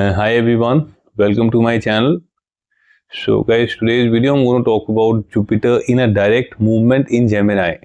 Hi everyone, welcome to my channel. So guys, today's video I'm going to talk about Jupiter in a direct movement in Gemini,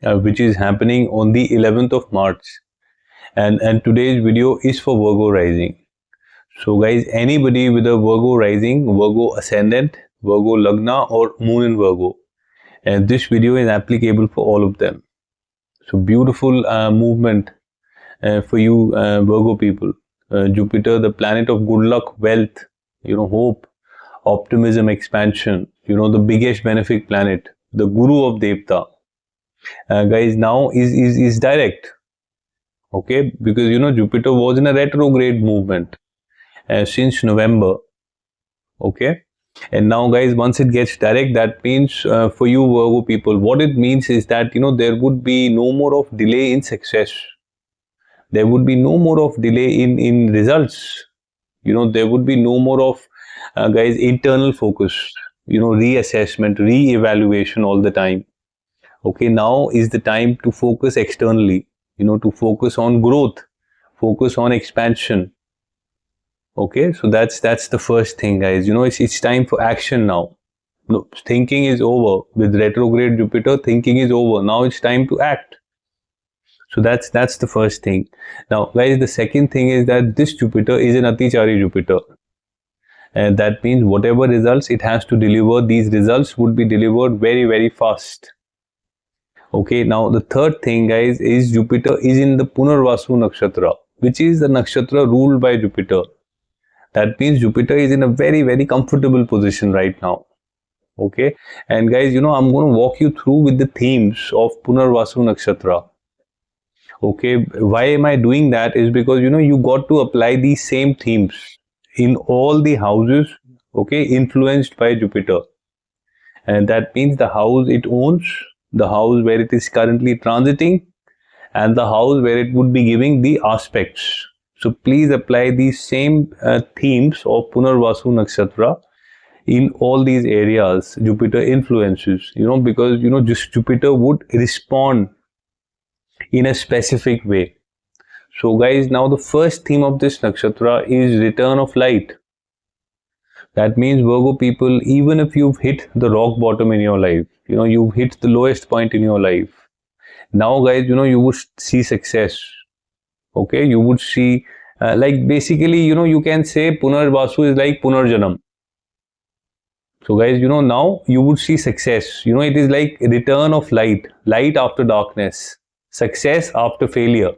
which is happening on the 11th of March. And today's video is for Virgo rising. So guys, anybody with a Virgo rising, Virgo ascendant, Virgo lagna or moon in Virgo, and this video is applicable for all of them. So beautiful movement for you Virgo people. Jupiter, the planet of good luck, wealth, hope, optimism, expansion, the biggest benefic planet, the guru of Devta, guys, now is direct. Okay, because Jupiter was in a retrograde movement since November. Okay, and now guys, once it gets direct, that means for you Virgo people, what it means is that there would be no more of delay in success. There would be no more of delay in results. There would be no more of guys internal focus, reassessment, re-evaluation all the time. Okay, now is the time to focus externally, to focus on growth, focus on expansion. Okay, so that's the first thing, guys. It's time for action now. No, thinking is over. With retrograde Jupiter, thinking is over. Now it's time to act. So that's the first thing. Now guys, the second thing is that this Jupiter is an Atichari Jupiter, and that means whatever results it has to deliver, these results would be delivered very fast. Okay, now the third thing, guys, is Jupiter is in the Punarvasu Nakshatra, which is the nakshatra ruled by Jupiter. That means Jupiter is in a very comfortable position right now. Okay, and guys, I'm going to walk you through with the themes of Punarvasu Nakshatra. Okay, why am I doing that? Is because you got to apply these same themes in all the houses, okay, influenced by Jupiter. And that means the house it owns, the house where it is currently transiting, and the house where it would be giving the aspects. So please apply these same themes of Punarvasu Nakshatra in all these areas Jupiter influences, because just Jupiter would respond in a specific way. So guys, now the first theme of this nakshatra is return of light. That means Virgo people, even if you've hit the rock bottom in your life, you've hit the lowest point in your life, now guys, you would see success. Okay, you would see like basically, you can say Punarvasu is like Punarjanam. So guys, now you would see success. It is like return of light, light after darkness, success after failure.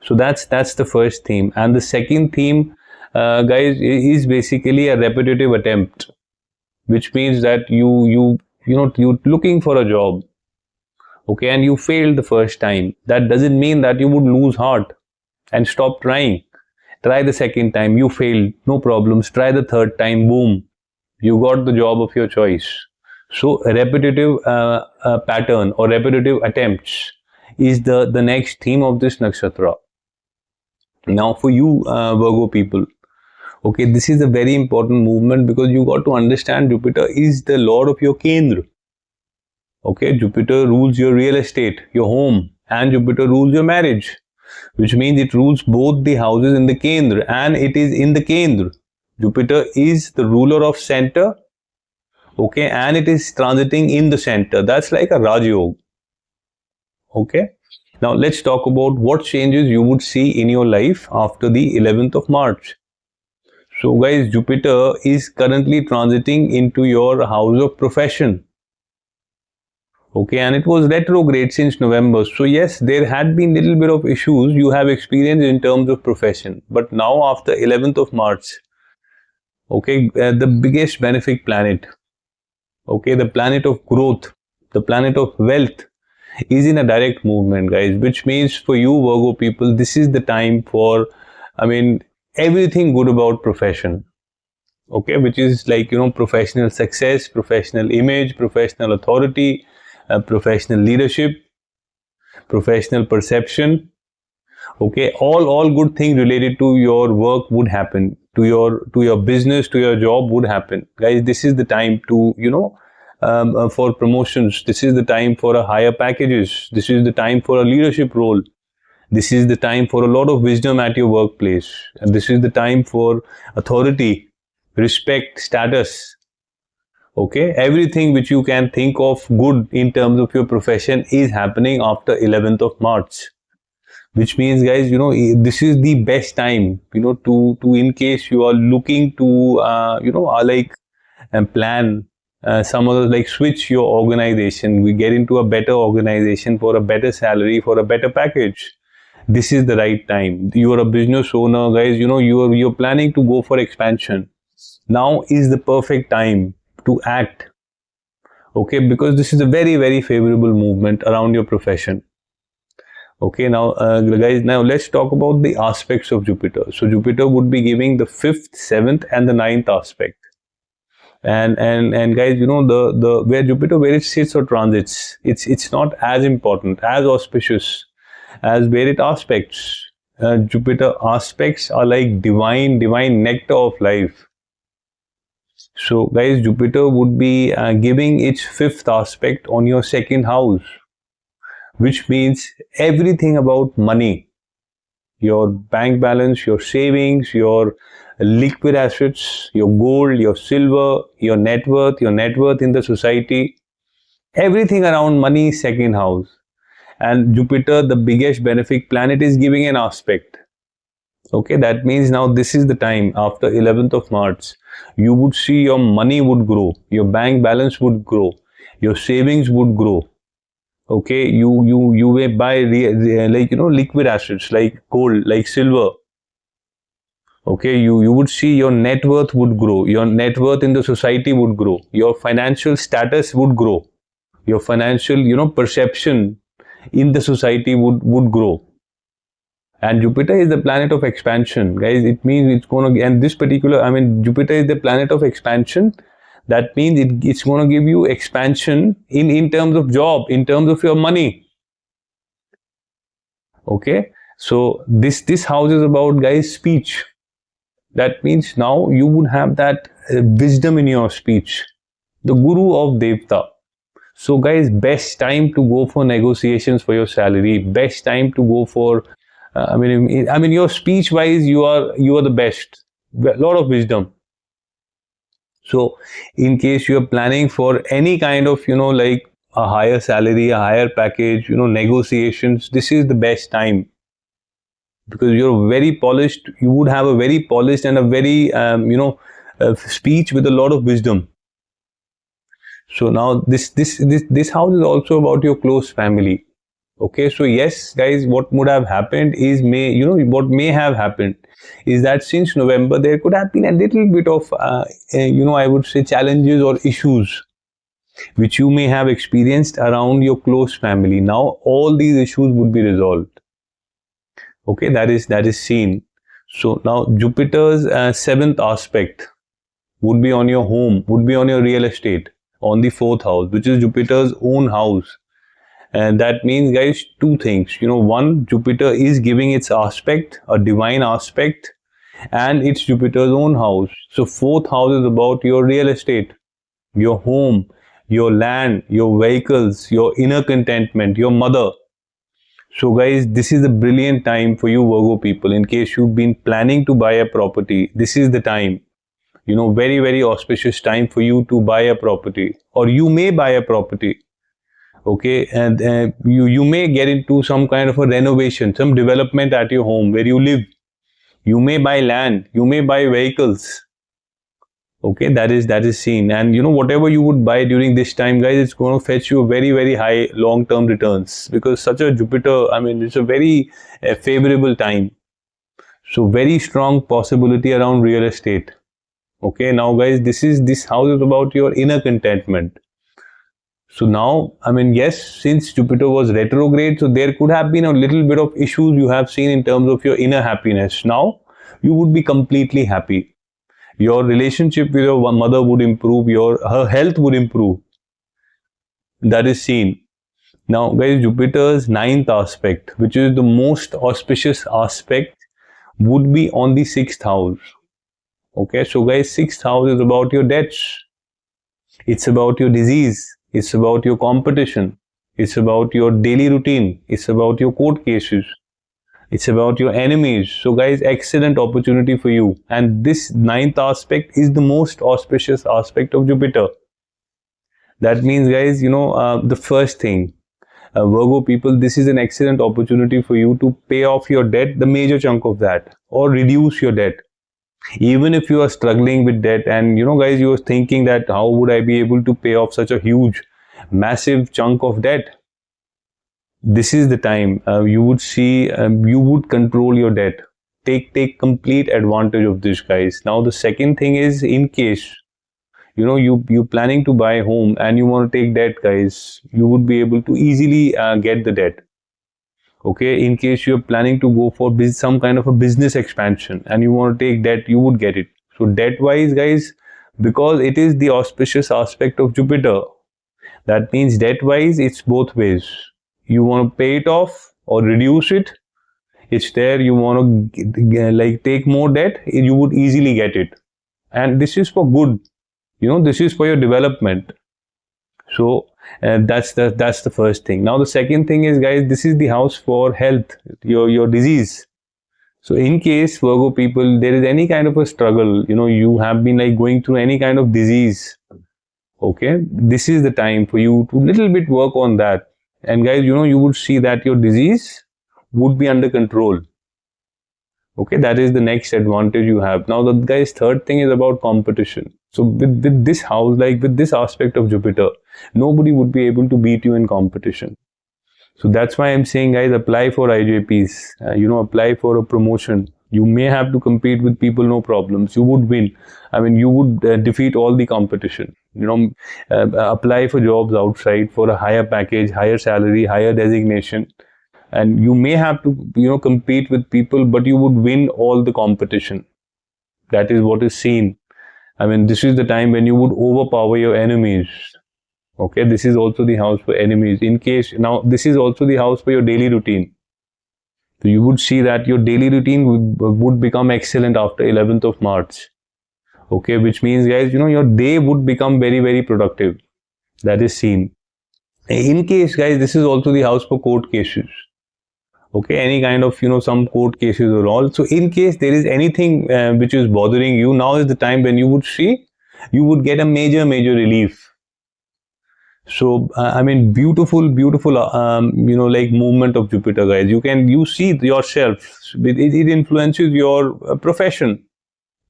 So that's the first theme. And the second theme, guys, is basically a repetitive attempt, which means that you're looking for a job, okay, and you failed the first time. That doesn't mean that you would lose heart and stop trying. Try the second time, you failed, no problems. Try the third time, boom, you got the job of your choice. So a repetitive pattern or repetitive attempts is the next theme of this nakshatra. Now for you Virgo people, okay, this is a very important movement because you got to understand Jupiter is the lord of your Kendra. Okay, Jupiter rules your real estate, your home, and Jupiter rules your marriage, which means it rules both the houses in the Kendra, and it is in the Kendra. Jupiter is the ruler of center, okay, and it is transiting in the center. That's like a Raj Yoga. Okay, now let's talk about what changes you would see in your life after the 11th of March. So guys, Jupiter is currently transiting into your house of profession. Okay, and it was retrograde since November. So yes, there had been little bit of issues you have experienced in terms of profession. But now after 11th of March, okay, the biggest benefic planet, okay, the planet of growth, the planet of wealth, is in a direct movement, guys, which means for you Virgo people, this is the time for, everything good about profession. Okay, which is like, professional success, professional image, professional authority, professional leadership, professional perception. Okay, all good things related to your work would happen, to your business, to your job would happen. Guys, this is the time to, for promotions. This is the time for a higher packages. This is the time for a leadership role. This is the time for a lot of wisdom at your workplace. And this is the time for authority, respect, status. Okay, everything which you can think of good in terms of your profession is happening after 11th of March. Which means, guys, this is the best time, to in case you are looking to, plan some other, like switch your organization. We get into a better organization for a better salary, for a better package. This is the right time. You are a business owner, guys, you're planning to go for expansion. Now is the perfect time to act. Okay, because this is a very, very favorable movement around your profession. Okay, now guys, now let's talk about the aspects of Jupiter. So Jupiter would be giving the 5th, 7th and the 9th aspect. And guys, the where Jupiter, where it sits or transits, it's not as important, as auspicious as where it aspects. Jupiter aspects are like divine nectar of life. So guys, Jupiter would be giving its 5th aspect on your 2nd house, which means everything about money, your bank balance, your savings, your liquid assets, your gold, your silver, your net worth in the society, everything around money is 2nd house. And Jupiter, the biggest benefic planet, is giving an aspect. Okay, that means now this is the time after 11th of March. You would see your money would grow, your bank balance would grow, your savings would grow. Okay, you may buy liquid assets like gold, like silver. Okay, you would see your net worth would grow, your net worth in the society would grow, your financial status would grow, your financial perception in the society would grow. And Jupiter is the planet of expansion, guys. It means it's going to, and this particular, Jupiter is the planet of expansion. That means it's going to give you expansion in terms of job, in terms of your money. Okay, so this house is about, guys, speech. That means now you would have that wisdom in your speech, the guru of Devta. So guys, best time to go for negotiations for your salary, best time to go for your speech wise, you are the best. A lot of wisdom. So in case you are planning for any kind of like a higher salary, a higher package, negotiations, this is the best time, because you're very polished. You would have a very polished and a very speech with a lot of wisdom. So now this house is also about your close family. Okay, so yes, guys, what would have happened is what may have happened is that since November there could have been a little bit of I would say challenges or issues which you may have experienced around your close family. Now all these issues would be resolved. Okay, that is seen. So now Jupiter's 7th aspect would be on your home, would be on your real estate, on the 4th house, which is Jupiter's own house. And that means, guys, two things. One, Jupiter is giving its aspect, a divine aspect, and it's Jupiter's own house. So 4th house is about your real estate, your home, your land, your vehicles, your inner contentment, your mother. So guys, this is a brilliant time for you Virgo people. In case you've been planning to buy a property, this is the time. Very, very auspicious time for you to buy a property, or you may buy a property. Okay, and you may get into some kind of a renovation, some development at your home where you live. You may buy land, you may buy vehicles. Okay, that is seen. And whatever you would buy during this time, guys, it's going to fetch you very, very high long-term returns, because such a Jupiter, it's a very favorable time. So very strong possibility around real estate. Okay, now guys, this house is about your inner contentment. So now, yes, since Jupiter was retrograde, so there could have been a little bit of issues you have seen in terms of your inner happiness. Now, you would be completely happy. Your relationship with your mother would improve, her health would improve. That is seen. Now, guys, Jupiter's 9th aspect, which is the most auspicious aspect, would be on the 6th house. Okay, so guys, 6th house is about your debts. It's about your disease. It's about your competition. It's about your daily routine. It's about your court cases. It's about your enemies. So guys, excellent opportunity for you. And this ninth aspect is the most auspicious aspect of Jupiter. That means guys, the first thing, Virgo people, this is an excellent opportunity for you to pay off your debt, the major chunk of that, or reduce your debt. Even if you are struggling with debt and guys, you are thinking that how would I be able to pay off such a huge, massive chunk of debt? This is the time you would see, you would control your debt. Take complete advantage of this, guys. Now the second thing is, in case you planning to buy a home and you want to take debt, guys, you would be able to easily get the debt. Okay, in case you're planning to go for some kind of a business expansion and you want to take debt, you would get it. So debt wise, guys, because it is the auspicious aspect of Jupiter, that means debt wise it's both ways. You want to pay it off or reduce it, it's there. You want to like take more debt, you would easily get it. And this is for good, this is for your development. So that's the first thing. Now the second thing is, guys, this is the house for health, your disease. So in case, Virgo people, there is any kind of a struggle, you have been like going through any kind of disease, okay, this is the time for you to little bit work on that. And guys, you would see that your disease would be under control. Okay, that is the next advantage you have. Now the guys, third thing is about competition. So with this house, like with this aspect of Jupiter, nobody would be able to beat you in competition. So that's why I'm saying, guys, apply for IJPs, apply for a promotion. You may have to compete with people, no problems. You would win. I mean, you would defeat all the competition. Apply for jobs outside for a higher package, higher salary, higher designation. And you may have to, compete with people, but you would win all the competition. That is what is seen. I mean, this is the time when you would overpower your enemies. Okay, this is also the house for enemies. In case, now this is also the house for your daily routine. So you would see that your daily routine would become excellent after 11th of March. Okay, which means, guys, your day would become very, very productive. That is seen. In case, guys, this is also the house for court cases. Okay, any kind of, some court cases or all. So in case there is anything which is bothering you, now is the time when you would see, you would get a major relief. So I mean, beautiful like movement of Jupiter, guys. You see yourself, it influences your profession.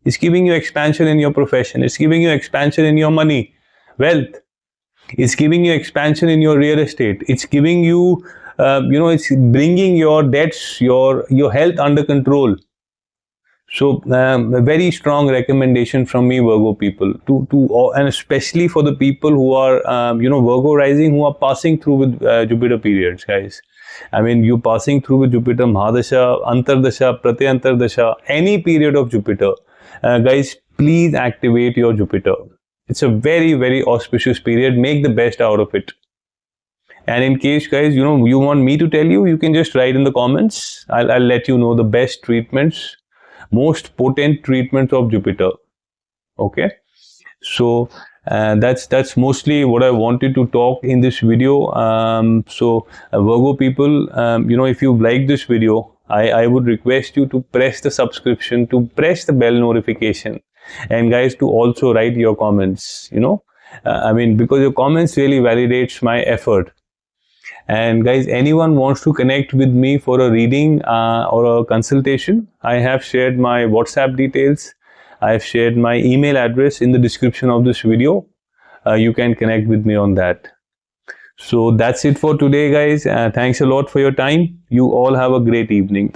It's giving you expansion in your profession. It's giving you expansion in your money, wealth. It's giving you expansion in your real estate. It's giving you it's bringing your debts, your health under control. So a very strong recommendation from me, Virgo people, and especially for the people who are Virgo rising, who are passing through with Jupiter periods, guys. I mean, you passing through with Jupiter, Mahadasha, Antardasha, Pratyantardasha, any period of Jupiter, guys, please activate your Jupiter. It's a very auspicious period. Make the best out of it. And in case, guys, you want me to tell you, you can just write in the comments. I'll let you know the best treatments, most potent treatments of Jupiter. Okay, so that's mostly what I wanted to talk in this video. Virgo people, if you like this video, I would request you to press the subscription, to press the bell notification, and guys, to also write your comments. I mean, because your comments really validates my effort. And guys, anyone wants to connect with me for a reading or a consultation, I have shared my WhatsApp details. I have shared my email address in the description of this video. You can connect with me on that. So that's it for today, guys. Thanks a lot for your time. You all have a great evening.